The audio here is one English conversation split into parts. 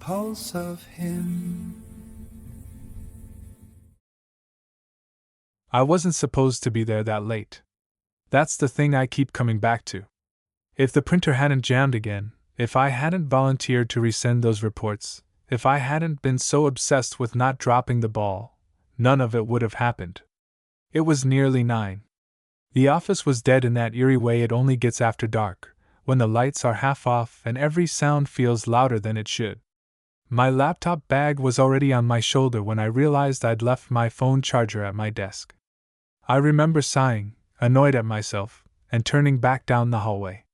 pulse of him. I wasn't supposed to be there that late. That's the thing I keep coming back to. If the printer hadn't jammed again, if I hadn't volunteered to resend those reports, if I hadn't been so obsessed with not dropping the ball, none of it would have happened. It was nearly 9. The office was dead in that eerie way it only gets after dark, when the lights are half off and every sound feels louder than it should. My laptop bag was already on my shoulder when I realized I'd left my phone charger at my desk. I remember sighing, annoyed at myself, and turning back down the hallway.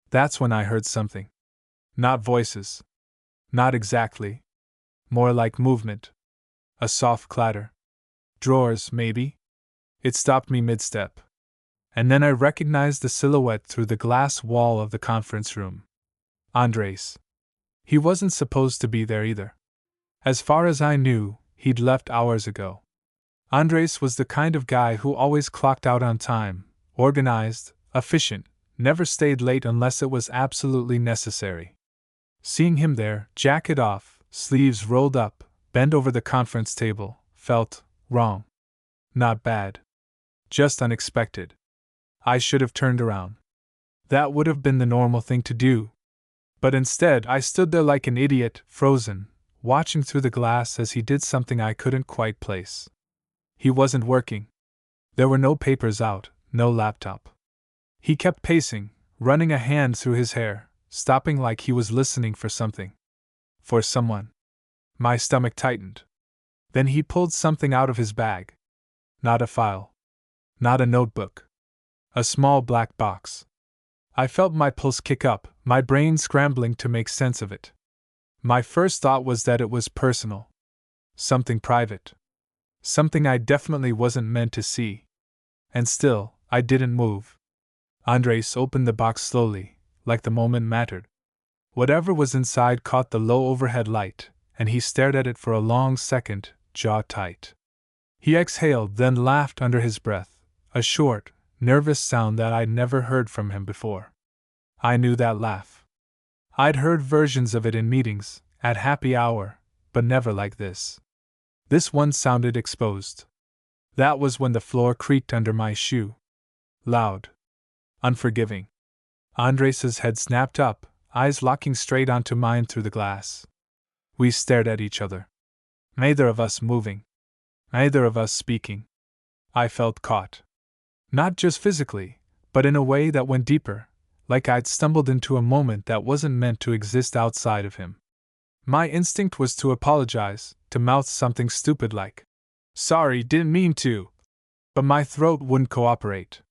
That's when I heard something. Not voices. Not exactly. More like movement. A soft clatter. Drawers, maybe? It stopped me mid-step. And then I recognized the silhouette through the glass wall of the conference room. Andres. He wasn't supposed to be there either. As far as I knew, he'd left hours ago. Andres was the kind of guy who always clocked out on time, organized, efficient, never stayed late unless it was absolutely necessary. Seeing him there, jacket off, sleeves rolled up, bent over the conference table, felt wrong. Not bad. Just unexpected. I should have turned around. That would have been the normal thing to do. But instead, I stood there like an idiot, frozen, watching through the glass as he did something I couldn't quite place. He wasn't working. There were no papers out, no laptop. He kept pacing, running a hand through his hair, stopping like he was listening for something. For someone. My stomach tightened. Then he pulled something out of his bag. Not a file. Not a notebook. A small black box. I felt my pulse kick up, my brain scrambling to make sense of it. My first thought was that it was personal. Something private. Something I definitely wasn't meant to see. And still, I didn't move. Andres opened the box slowly, like the moment mattered. Whatever was inside caught the low overhead light, and he stared at it for a long second, jaw tight. He exhaled, then laughed under his breath, a short, nervous sound that I'd never heard from him before. I knew that laugh. I'd heard versions of it in meetings, at happy hour, but never like this. This one sounded exposed. That was when the floor creaked under my shoe. Loud. Unforgiving. Andres's head snapped up, eyes locking straight onto mine through the glass. We stared at each other. Neither of us moving. Neither of us speaking. I felt caught. Not just physically, but in a way that went deeper, like I'd stumbled into a moment that wasn't meant to exist outside of him. My instinct was to apologize, to mouth something stupid like, "Sorry, didn't mean to." But my throat wouldn't cooperate.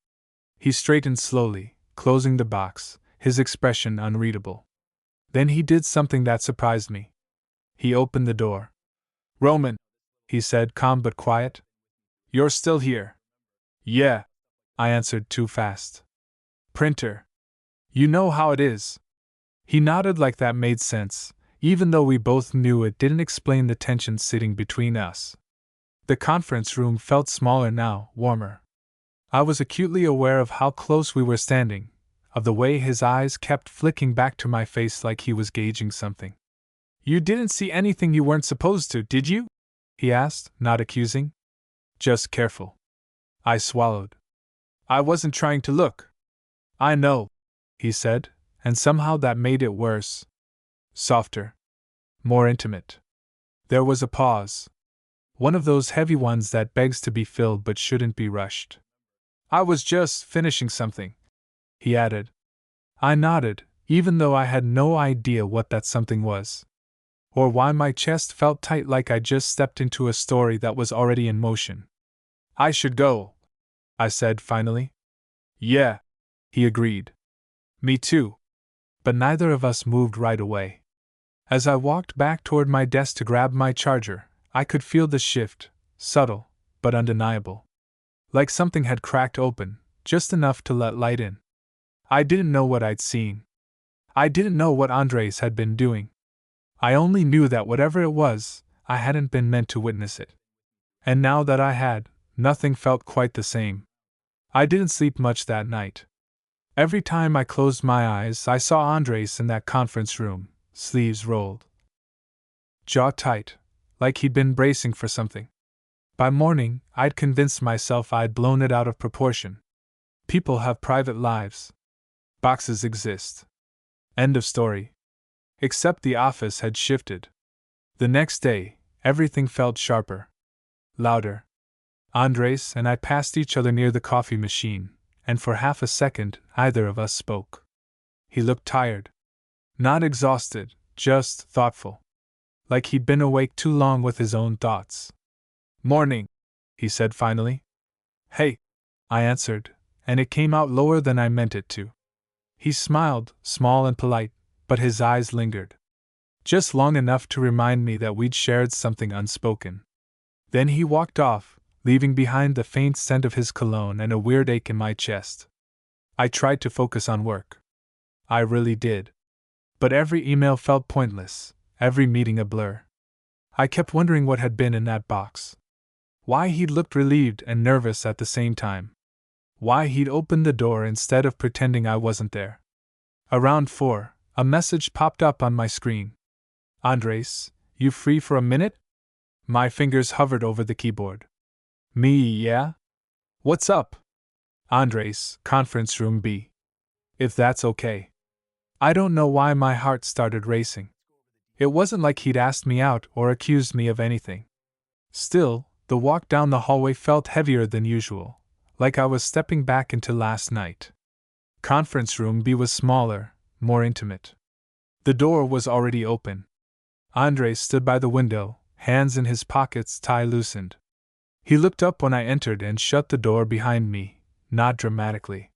He straightened slowly, closing the box, his expression unreadable. Then he did something that surprised me. He opened the door. "Roman," he said, calm but quiet. "You're still here." "Yeah," I answered too fast. "Printer. You know how it is." He nodded like that made sense, even though we both knew it didn't explain the tension sitting between us. The conference room felt smaller now, warmer. I was acutely aware of how close we were standing, of the way his eyes kept flicking back to my face like he was gauging something. "You didn't see anything you weren't supposed to, did you?" he asked, not accusing. "Just careful." I swallowed. "I wasn't trying to look." "I know," he said, and somehow that made it worse. Softer. More intimate. There was a pause. One of those heavy ones that begs to be filled but shouldn't be rushed. "I was just finishing something," he added. I nodded, even though I had no idea what that something was. Or why my chest felt tight like I just stepped into a story that was already in motion. "I should go," I said finally. "Yeah," he agreed. "Me too." But neither of us moved right away. As I walked back toward my desk to grab my charger, I could feel the shift, subtle, but undeniable. Like something had cracked open, just enough to let light in. I didn't know what I'd seen. I didn't know what Andres had been doing. I only knew that whatever it was, I hadn't been meant to witness it. And now that I had, nothing felt quite the same. I didn't sleep much that night. Every time I closed my eyes, I saw Andres in that conference room, sleeves rolled. jaw tight, like he'd been bracing for something. By morning, I'd convinced myself I'd blown it out of proportion. People have private lives. Boxes exist. End of story. Except the office had shifted. The next day, everything felt sharper. Louder. Andres and I passed each other near the coffee machine, and for half a second, neither of us spoke. He looked tired. Not exhausted, just thoughtful. Like he'd been awake too long with his own thoughts. "Morning," he said finally. "Hey," I answered, and it came out lower than I meant it to. He smiled, small and polite, but his eyes lingered. Just long enough to remind me that we'd shared something unspoken. Then he walked off, leaving behind the faint scent of his cologne and a weird ache in my chest. I tried to focus on work. I really did. But every email felt pointless, every meeting a blur. I kept wondering what had been in that box. Why he'd looked relieved and nervous at the same time. Why he'd opened the door instead of pretending I wasn't there. Around 4, a message popped up on my screen. "Andres, you free for a minute?" My fingers hovered over the keyboard. "Me, yeah? What's up?" "Andres, conference room B. If that's okay." I don't know why my heart started racing. It wasn't like he'd asked me out or accused me of anything. Still, the walk down the hallway felt heavier than usual, like I was stepping back into last night. Conference room B was smaller, more intimate. The door was already open. Andres stood by the window, hands in his pockets, tie loosened. He looked up when I entered and shut the door behind me, not dramatically.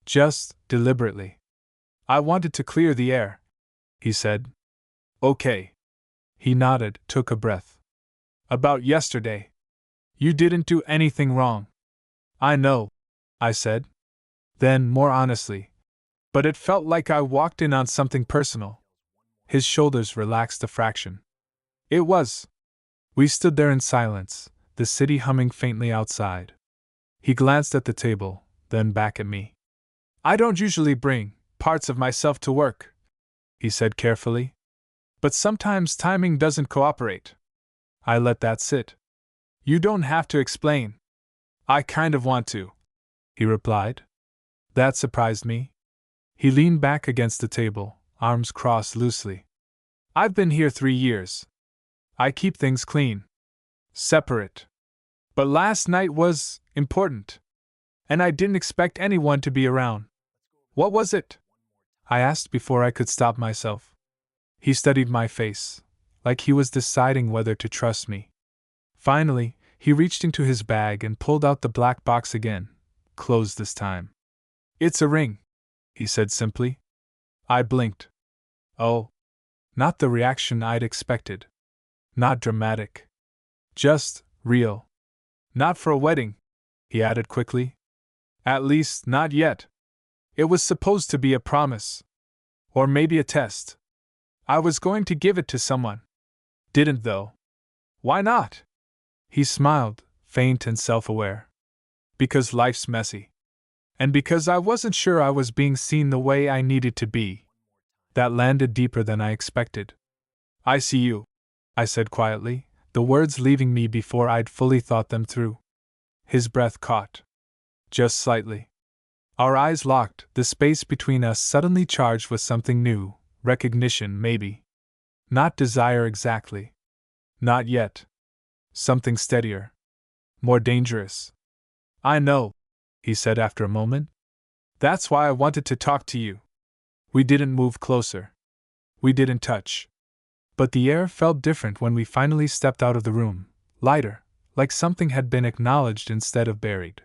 Just deliberately. "I wanted to clear the air," he said. "Okay." He nodded, took a breath. "About yesterday. You didn't do anything wrong." "I know," I said. Then, more honestly, "But it felt like I walked in on something personal." His shoulders relaxed a fraction. "It was." We stood there in silence, the city humming faintly outside. He glanced at the table, then back at me. "I don't usually bring parts of myself to work," he said carefully. "But sometimes timing doesn't cooperate." I let that sit. "You don't have to explain." "I kind of want to," he replied. That surprised me. He leaned back against the table, arms crossed loosely. "I've been here 3 years. I keep things clean. Separate. But last night was important. And I didn't expect anyone to be around." "What was it?" I asked before I could stop myself. He studied my face, like he was deciding whether to trust me. Finally, he reached into his bag and pulled out the black box again, closed this time. "It's a ring," he said simply. I blinked. Oh. Not the reaction I'd expected. Not dramatic. Just real. "Not for a wedding," he added quickly. "At least, not yet. It was supposed to be a promise. Or maybe a test. I was going to give it to someone. Didn't though." "Why not?" He smiled, faint and self-aware. "Because life's messy. And because I wasn't sure I was being seen the way I needed to be." That landed deeper than I expected. "I see you," I said quietly, the words leaving me before I'd fully thought them through. His breath caught. Just slightly. Our eyes locked, the space between us suddenly charged with something new, recognition maybe. Not desire exactly. Not yet. Something steadier. More dangerous. "I know," he said after a moment. "That's why I wanted to talk to you." We didn't move closer. We didn't touch. But the air felt different when we finally stepped out of the room, lighter, like something had been acknowledged instead of buried.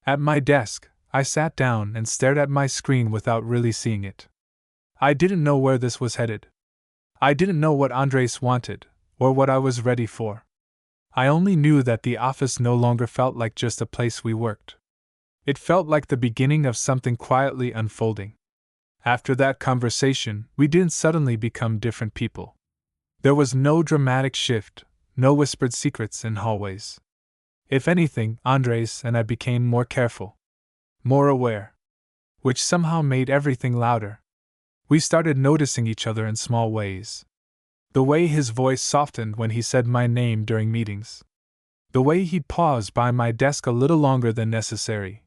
At my desk, I sat down and stared at my screen without really seeing it. I didn't know where this was headed. I didn't know what Andres wanted, or what I was ready for. I only knew that the office no longer felt like just a place we worked. It felt like the beginning of something quietly unfolding. After that conversation, we didn't suddenly become different people. There was no dramatic shift, no whispered secrets in hallways. If anything, Andres and I became more careful. More aware. Which somehow made everything louder. We started noticing each other in small ways. The way his voice softened when he said my name during meetings. The way he'd pause by my desk a little longer than necessary,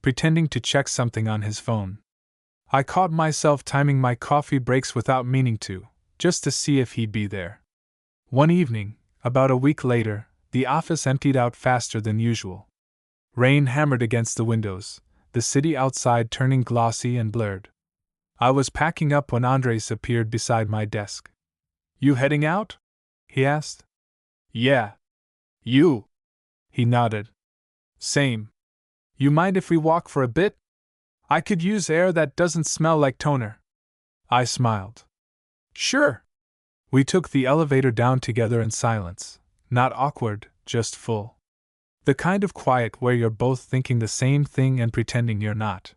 pretending to check something on his phone. I caught myself timing my coffee breaks without meaning to, just to see if he'd be there. One evening, about a week later, the office emptied out faster than usual. Rain hammered against the windows, the city outside turning glossy and blurred. I was packing up when Andres appeared beside my desk. "You heading out?" he asked. "Yeah." "You?" He nodded. "Same. You mind if we walk for a bit? I could use air that doesn't smell like toner." I smiled. "Sure." We took the elevator down together in silence, not awkward, just full. The kind of quiet where you're both thinking the same thing and pretending you're not.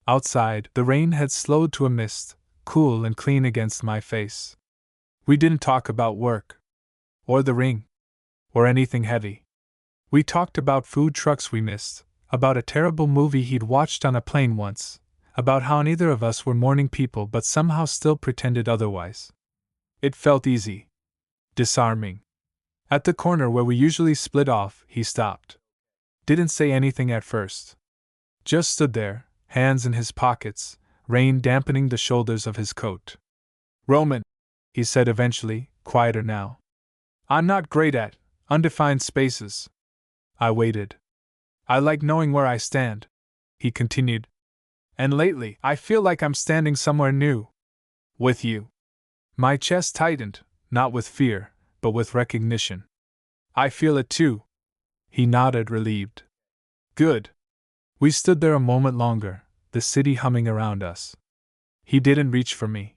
Outside, the rain had slowed to a mist, cool and clean against my face. We didn't talk about work, or the ring, or anything heavy. We talked about food trucks we missed, about a terrible movie he'd watched on a plane once, about how neither of us were morning people but somehow still pretended otherwise. It felt easy. Disarming. At the corner where we usually split off, he stopped. Didn't say anything at first. Just stood there, hands in his pockets, rain dampening the shoulders of his coat. "Roman," he said eventually, quieter now. "I'm not great at undefined spaces." I waited. "I like knowing where I stand," he continued. "And lately, I feel like I'm standing somewhere new. With you." My chest tightened, not with fear, but with recognition. "I feel it too." He nodded, relieved. "Good." We stood there a moment longer, the city humming around us. He didn't reach for me.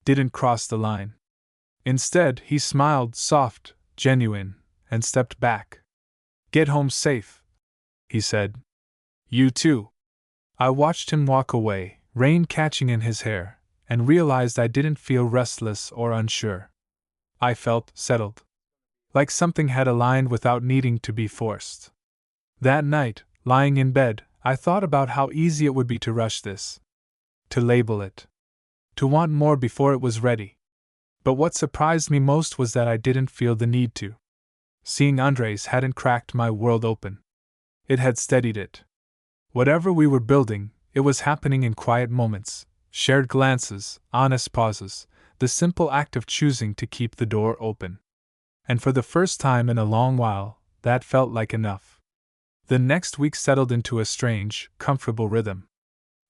Didn't cross the line. Instead, he smiled, soft, genuine, and stepped back. "Get home safe," he said. "You too." I watched him walk away, rain catching in his hair, and realized I didn't feel restless or unsure. I felt settled. Like something had aligned without needing to be forced. That night, lying in bed, I thought about how easy it would be to rush this. To label it. To want more before it was ready. But what surprised me most was that I didn't feel the need to. Seeing Andres hadn't cracked my world open. It had steadied it. Whatever we were building, it was happening in quiet moments, shared glances, honest pauses, the simple act of choosing to keep the door open. And for the first time in a long while, that felt like enough. The next week settled into a strange, comfortable rhythm.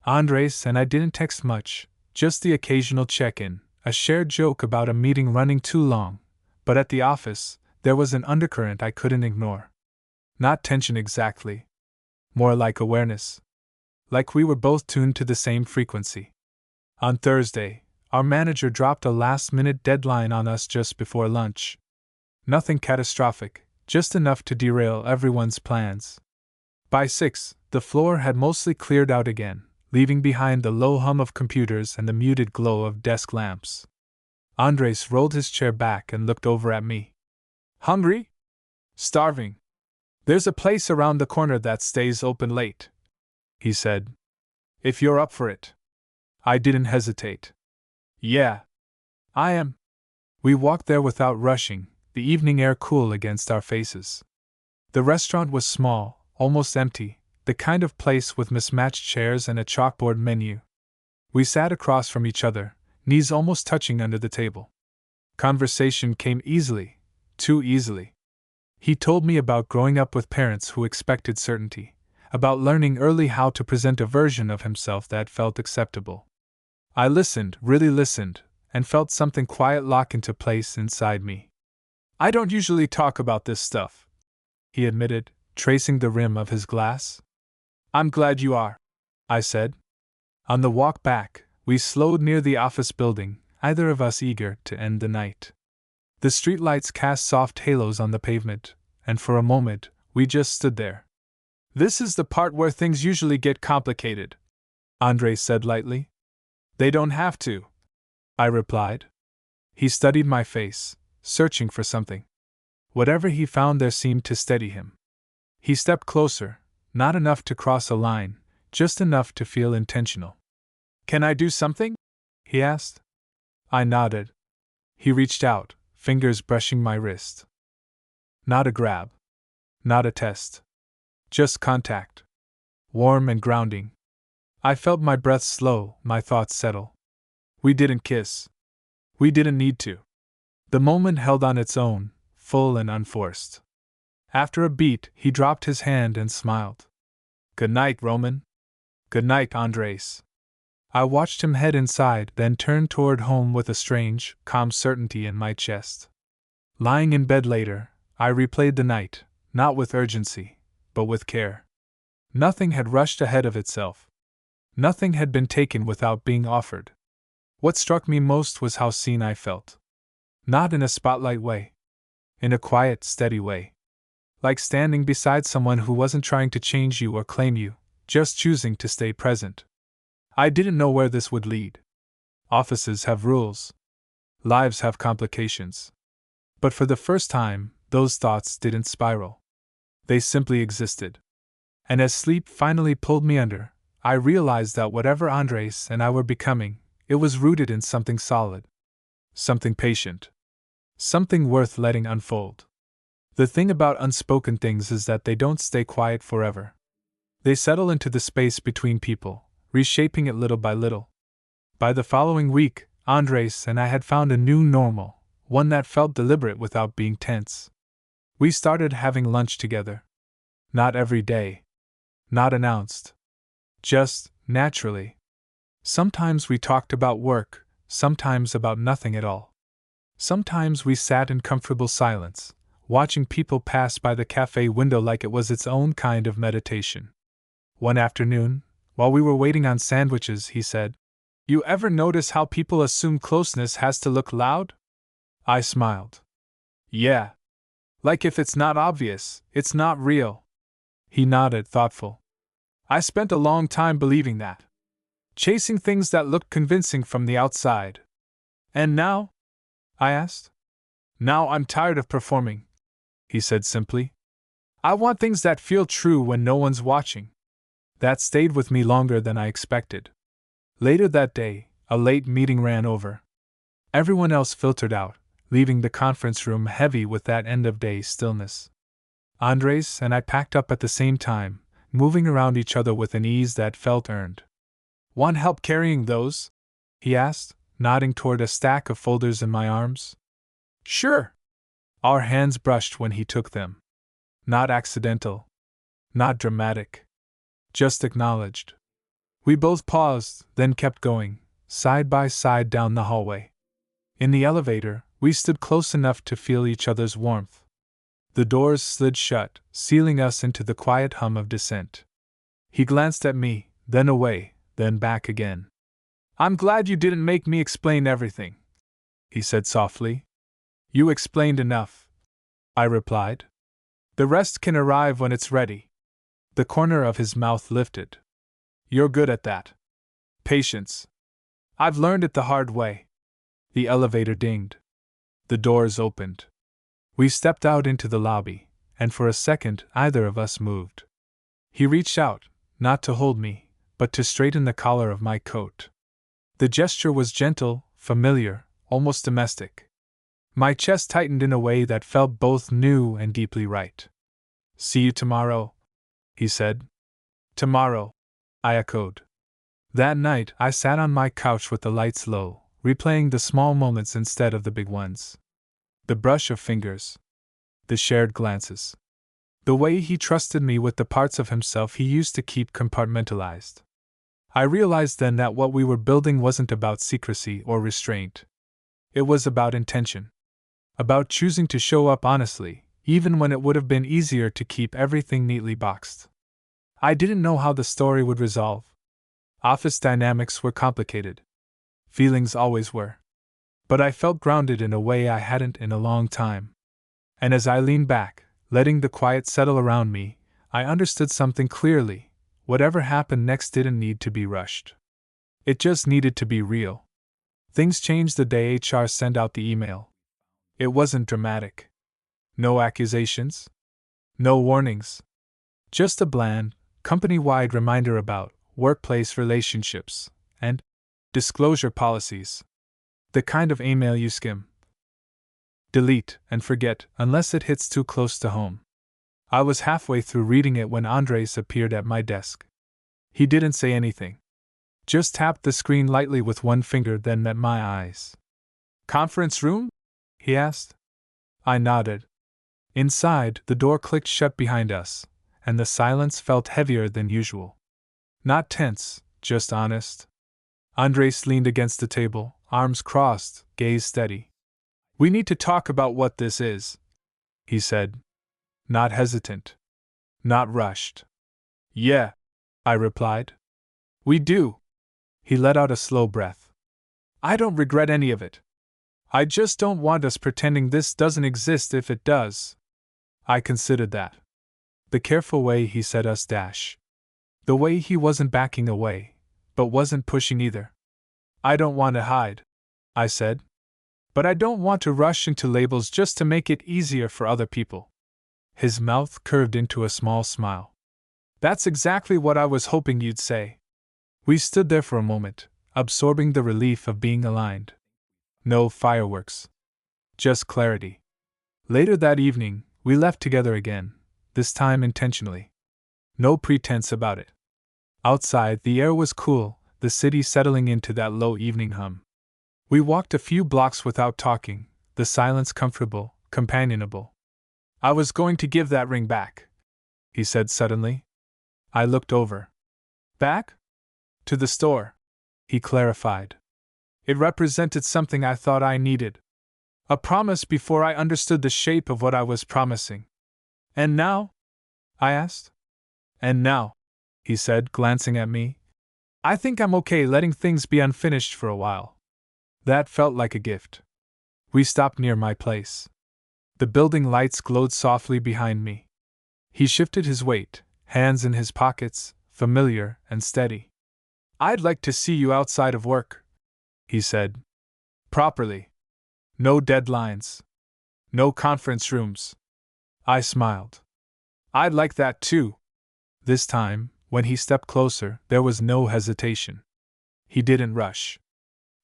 Andres and I didn't text much, just the occasional check-in, a shared joke about a meeting running too long, but at the office, there was an undercurrent I couldn't ignore. Not tension exactly. More like awareness. Like we were both tuned to the same frequency. On Thursday, our manager dropped a last-minute deadline on us just before lunch. Nothing catastrophic, just enough to derail everyone's plans. By 6, the floor had mostly cleared out again, leaving behind the low hum of computers and the muted glow of desk lamps. Andres rolled his chair back and looked over at me. "Hungry?" "Starving. There's a place around the corner that stays open late," he said. "If you're up for it." I didn't hesitate. "Yeah. I am." We walked there without rushing, the evening air cool against our faces. The restaurant was small, almost empty, the kind of place with mismatched chairs and a chalkboard menu. We sat across from each other, knees almost touching under the table. Conversation came easily, too easily. He told me about growing up with parents who expected certainty, about learning early how to present a version of himself that felt acceptable. I listened, really listened, and felt something quiet lock into place inside me. "I don't usually talk about this stuff," he admitted, tracing the rim of his glass. "I'm glad you are," I said. On the walk back, we slowed near the office building, either of us eager to end the night. The streetlights cast soft halos on the pavement, and for a moment, we just stood there. "This is the part where things usually get complicated," Andres said lightly. "They don't have to," I replied. He studied my face, searching for something. Whatever he found there seemed to steady him. He stepped closer, not enough to cross a line, just enough to feel intentional. "Can I do something?" he asked. I nodded. He reached out, fingers brushing my wrist. Not a grab. Not a test. Just contact. Warm and grounding. I felt my breath slow, my thoughts settle. We didn't kiss. We didn't need to. The moment held on its own, full and unforced. After a beat, he dropped his hand and smiled. Good night, Roman. Good night, Andres. I watched him head inside, then turn toward home with a strange, calm certainty in my chest. Lying in bed later, I replayed the night, not with urgency, but with care. Nothing had rushed ahead of itself. Nothing had been taken without being offered. What struck me most was how seen I felt. Not in a spotlight way. In a quiet, steady way. Like standing beside someone who wasn't trying to change you or claim you, just choosing to stay present. I didn't know where this would lead. Offices have rules. Lives have complications. But for the first time, those thoughts didn't spiral. They simply existed. And as sleep finally pulled me under, I realized that whatever Andres and I were becoming, it was rooted in something solid. Something patient. Something worth letting unfold. The thing about unspoken things is that they don't stay quiet forever. They settle into the space between people, reshaping it little by little. By the following week, Andres and I had found a new normal, one that felt deliberate without being tense. We started having lunch together. Not every day. Not announced. Just, naturally. Sometimes we talked about work, sometimes about nothing at all. Sometimes we sat in comfortable silence, watching people pass by the cafe window like it was its own kind of meditation. One afternoon, while we were waiting on sandwiches, he said, "You ever notice how people assume closeness has to look loud?" I smiled. "Yeah. Like if it's not obvious, it's not real." He nodded, thoughtful. "I spent a long time believing that. Chasing things that looked convincing from the outside. And now?" I asked. "Now I'm tired of performing," he said simply. "I want things that feel true when no one's watching." That stayed with me longer than I expected. Later that day, a late meeting ran over. Everyone else filtered out, leaving the conference room heavy with that end-of-day stillness. Andres and I packed up at the same time, moving around each other with an ease that felt earned. "Want help carrying those?" he asked, nodding toward a stack of folders in my arms. "Sure." Our hands brushed when he took them. Not accidental. Not dramatic. Just acknowledged. We both paused, then kept going, side by side down the hallway. In the elevator, we stood close enough to feel each other's warmth. The doors slid shut, sealing us into the quiet hum of descent. He glanced at me, then away, then back again. "I'm glad you didn't make me explain everything," he said softly. "You explained enough," I replied. "The rest can arrive when it's ready." The corner of his mouth lifted. "You're good at that. Patience. I've learned it the hard way." The elevator dinged. The doors opened. We stepped out into the lobby, and for a second either of us moved. He reached out, not to hold me, but to straighten the collar of my coat. The gesture was gentle, familiar, almost domestic. My chest tightened in a way that felt both new and deeply right. "See you tomorrow," he said. "Tomorrow," I echoed. That night I sat on my couch with the lights low, replaying the small moments instead of the big ones. The brush of fingers. The shared glances. The way he trusted me with the parts of himself he used to keep compartmentalized. I realized then that what we were building wasn't about secrecy or restraint. It was about intention. About choosing to show up honestly, even when it would have been easier to keep everything neatly boxed. I didn't know how the story would resolve. Office dynamics were complicated. Feelings always were. But I felt grounded in a way I hadn't in a long time. And as I leaned back, letting the quiet settle around me, I understood something clearly. Whatever happened next didn't need to be rushed. It just needed to be real. Things changed the day HR sent out the email. It wasn't dramatic. No accusations. No warnings. Just a bland, company-wide reminder about workplace relationships and disclosure policies. The kind of email you skim, Delete and forget unless it hits too close to home. I was halfway through reading it when Andres appeared at my desk. He didn't say anything. Just tapped the screen lightly with one finger, then met my eyes. "Conference room?" he asked. I nodded. Inside, the door clicked shut behind us, and the silence felt heavier than usual. Not tense, just honest. Andres leaned against the table, arms crossed, gaze steady. "We need to talk about what this is," he said. Not hesitant. Not rushed. "Yeah," I replied. "We do." He let out a slow breath. "I don't regret any of it. I just don't want us pretending this doesn't exist if it does." I considered that. The careful way he said us dash. The way he wasn't backing away, but wasn't pushing either. "I don't want to hide," I said. "But I don't want to rush into labels just to make it easier for other people." His mouth curved into a small smile. "That's exactly what I was hoping you'd say." We stood there for a moment, absorbing the relief of being aligned. No fireworks. Just clarity. Later that evening, we left together again, this time intentionally. No pretense about it. Outside, the air was cool, the city settling into that low evening hum. We walked a few blocks without talking, the silence comfortable, companionable. "I was going to give that ring back," he said suddenly. I looked over. "Back?" "To the store," he clarified. "It represented something I thought I needed. A promise before I understood the shape of what I was promising." "And now?" I asked. "And now," he said, glancing at me, "I think I'm okay letting things be unfinished for a while." That felt like a gift. We stopped near my place. The building lights glowed softly behind me. He shifted his weight, hands in his pockets, familiar and steady. "I'd like to see you outside of work," he said. "Properly. No deadlines. No conference rooms." I smiled. "I'd like that too." This time, when he stepped closer, there was no hesitation. He didn't rush.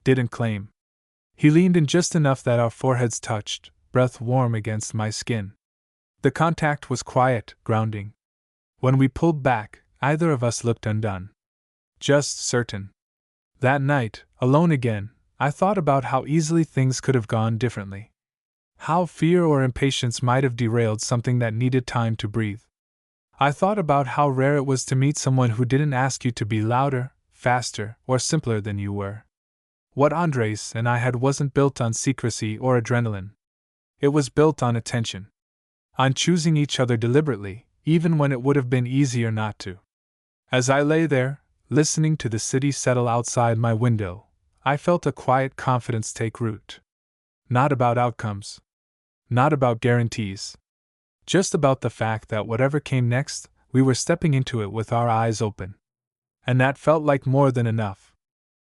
Didn't claim. He leaned in just enough that our foreheads touched, breath warm against my skin. The contact was quiet, grounding. When we pulled back, either of us looked undone. Just certain. That night, alone again, I thought about how easily things could have gone differently. How fear or impatience might have derailed something that needed time to breathe. I thought about how rare it was to meet someone who didn't ask you to be louder, faster, or simpler than you were. What Andres and I had wasn't built on secrecy or adrenaline. It was built on attention. On choosing each other deliberately, even when it would have been easier not to. As I lay there, listening to the city settle outside my window, I felt a quiet confidence take root. Not about outcomes. Not about guarantees. Just about the fact that whatever came next, we were stepping into it with our eyes open. And that felt like more than enough.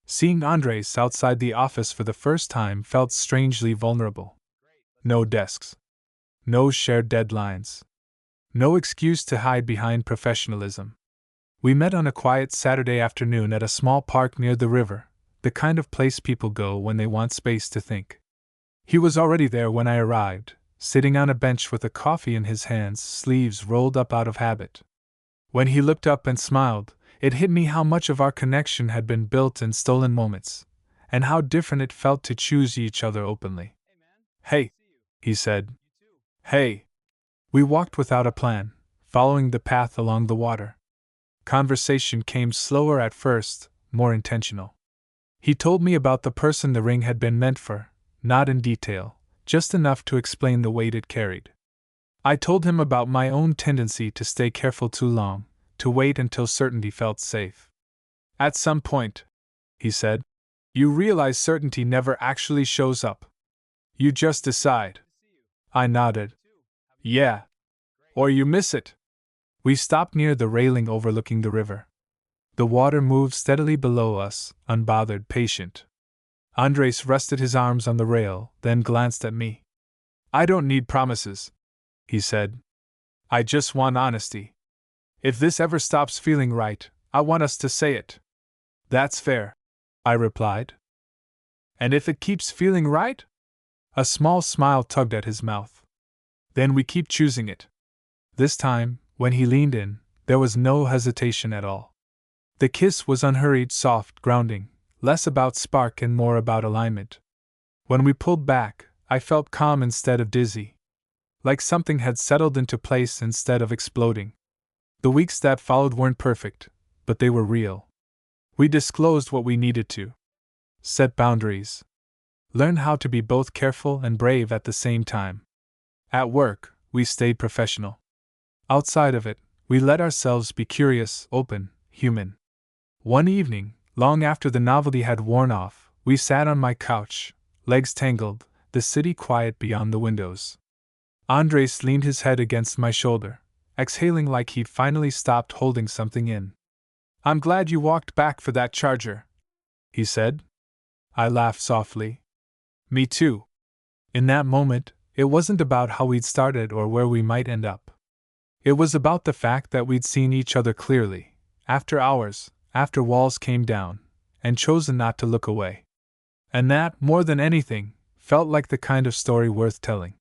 Seeing Andres outside the office for the first time felt strangely vulnerable. No desks. No shared deadlines. No excuse to hide behind professionalism. We met on a quiet Saturday afternoon at a small park near the river, the kind of place people go when they want space to think. He was already there when I arrived, sitting on a bench with a coffee in his hands, sleeves rolled up out of habit. When he looked up and smiled, it hit me how much of our connection had been built in stolen moments, and how different it felt to choose each other openly. "Hey," he said. "Hey." We walked without a plan, following the path along the water. Conversation came slower at first, more intentional. He told me about the person the ring had been meant for, not in detail, just enough to explain the weight it carried. I told him about my own tendency to stay careful too long, to wait until certainty felt safe. "At some point," he said, "you realize certainty never actually shows up. You just decide." I nodded. "Yeah. Or you miss it." We stopped near the railing overlooking the river. The water moved steadily below us, unbothered, patient. Andres rested his arms on the rail, then glanced at me. "I don't need promises," he said. "I just want honesty. If this ever stops feeling right, I want us to say it." "That's fair," I replied. "And if it keeps feeling right?" A small smile tugged at his mouth. Then we keep choosing it. This time, when he leaned in, there was no hesitation at all. The kiss was unhurried, soft, grounding, less about spark and more about alignment. When we pulled back, I felt calm instead of dizzy. Like something had settled into place instead of exploding. The weeks that followed weren't perfect, but they were real. We disclosed what we needed to. Set boundaries. Learn how to be both careful and brave at the same time. At work, we stayed professional. Outside of it, we let ourselves be curious, open, human. One evening, long after the novelty had worn off, we sat on my couch, legs tangled, the city quiet beyond the windows. Andres leaned his head against my shoulder, exhaling like he'd finally stopped holding something in. "I'm glad you walked back for that charger," he said. I laughed softly. Me too. In that moment, it wasn't about how we'd started or where we might end up. It was about the fact that we'd seen each other clearly, after hours, after walls came down, and chosen not to look away. And that, more than anything, felt like the kind of story worth telling.